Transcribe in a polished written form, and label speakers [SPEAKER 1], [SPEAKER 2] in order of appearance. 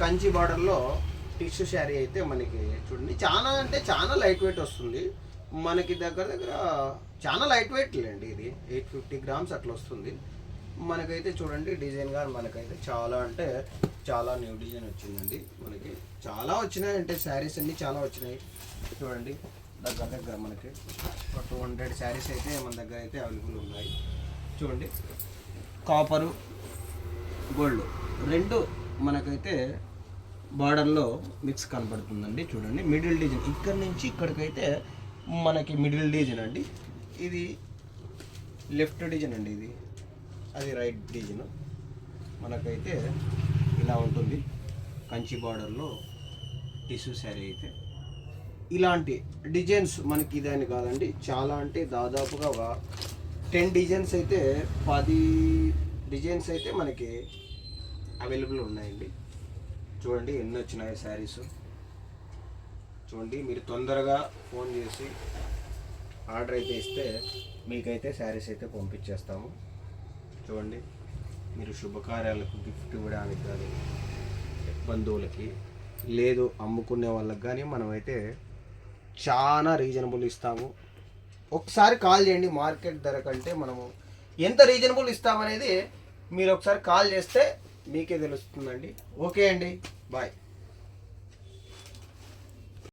[SPEAKER 1] కంచి బార్డర్లో టిష్యూ శారీ అయితే మనకి చూడండి, చాలా అంటే చాలా లైట్ వెయిట్ వస్తుంది మనకి. దగ్గర దగ్గర చాలా లైట్ వెయిట్ లేండి, ఇది 850 గ్రామ్స్ అట్లా వస్తుంది మనకైతే. చూడండి డిజైన్ గారు మనకైతే చాలా అంటే చాలా న్యూ డిజైన్ వచ్చిందండి మనకి. చాలా వచ్చినాయి అంటే శారీస్ అన్నీ చాలా వచ్చినాయి చూడండి. దగ్గర దగ్గర మనకి 200 శారీస్ అయితే మన దగ్గర అయితే అవైలబుల్ ఉన్నాయి చూడండి. కాపరు గోల్డ్ రెండు మనకైతే బార్డర్లో మిక్స్ కనబడుతుందండి చూడండి. మిడిల్ డిజైన్ ఇక్కడ నుంచి ఇక్కడికైతే మనకి మిడిల్ డిజైన్ అండి. ఇది లెఫ్ట్ డిజైన్ అండి, ఇది అది రైట్ డిజైన్. మనకైతే ఇలా ఉంటుంది కంచి బార్డర్లో టిష్యూ శారీ అయితే. ఇలాంటి డిజైన్స్ మనకి ఇదని కాదండి, చాలా అంటే దాదాపుగా ఒక 10 డిజైన్స్ అయితే 10 డిజైన్స్ అయితే మనకి అవైలబుల్ ఉన్నాయండి చూడండి. ఎన్ని వచ్చినాయి శారీస్ చూడండి. మీరు తొందరగా ఫోన్ చేసి ఆర్డర్ అయితే ఇస్తే మీకైతే శారీస్ అయితే పంపించేస్తాము చూడండి. మీరు శుభకార్యాలకు గిఫ్ట్ ఇవ్వడానికి కానీ, బంధువులకి లేదు అమ్ముకునే వాళ్ళకి కానీ మనమైతే చాలా రీజనబుల్ ఇస్తాము. ఒకసారి కాల్ చేయండి. మార్కెట్ ధర కంటే మనము ఎంత రీజనబుల్ ఇస్తామనేది మీరు ఒకసారి కాల్ చేస్తే మీకే తెలుస్తుందండి. ఓకే అండి, బాయ్.